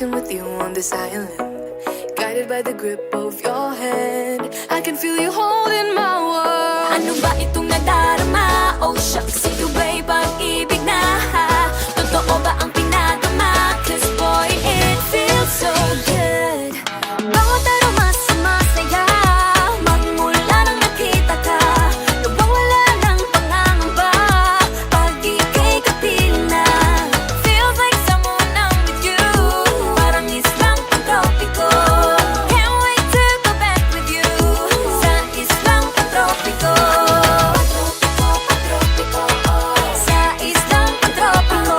Walking with you on this island, guided by the grip of your hand. I can feel you holding my world. Ano ba itong nadarama? Oh shucks, ito ba'y pag-ibig na? Totoo ba ang pinadama? Cause boy, it feels so good. Bawat aroma sumasaya, magmula nang nakita ka. Nawawala ng pangangamba pag ika'y kapiling na. Feels like someone I'm with you, parang islang pantropiko. Can't wait to go back with you sa islang pantropiko. Sa islang pantropiko.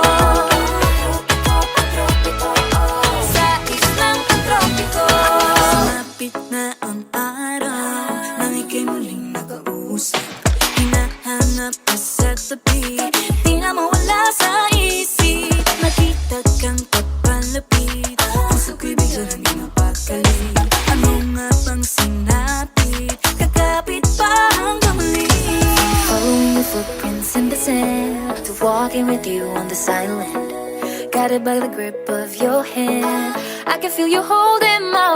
Sa islang pantropiko. Sumapit na ang araw nang ika'y muling nakausap. Hinahanap ka sa tabi, di na mawala sa isip. Nakita kang papalapit, puso ko'y bigla nang di mapakali. Ano nga bang sinapit? Kakapit pa hanggang muli. Following your footprints in the sand, to walking with you on this island, guided by the grip of your hand. I can feel you holding my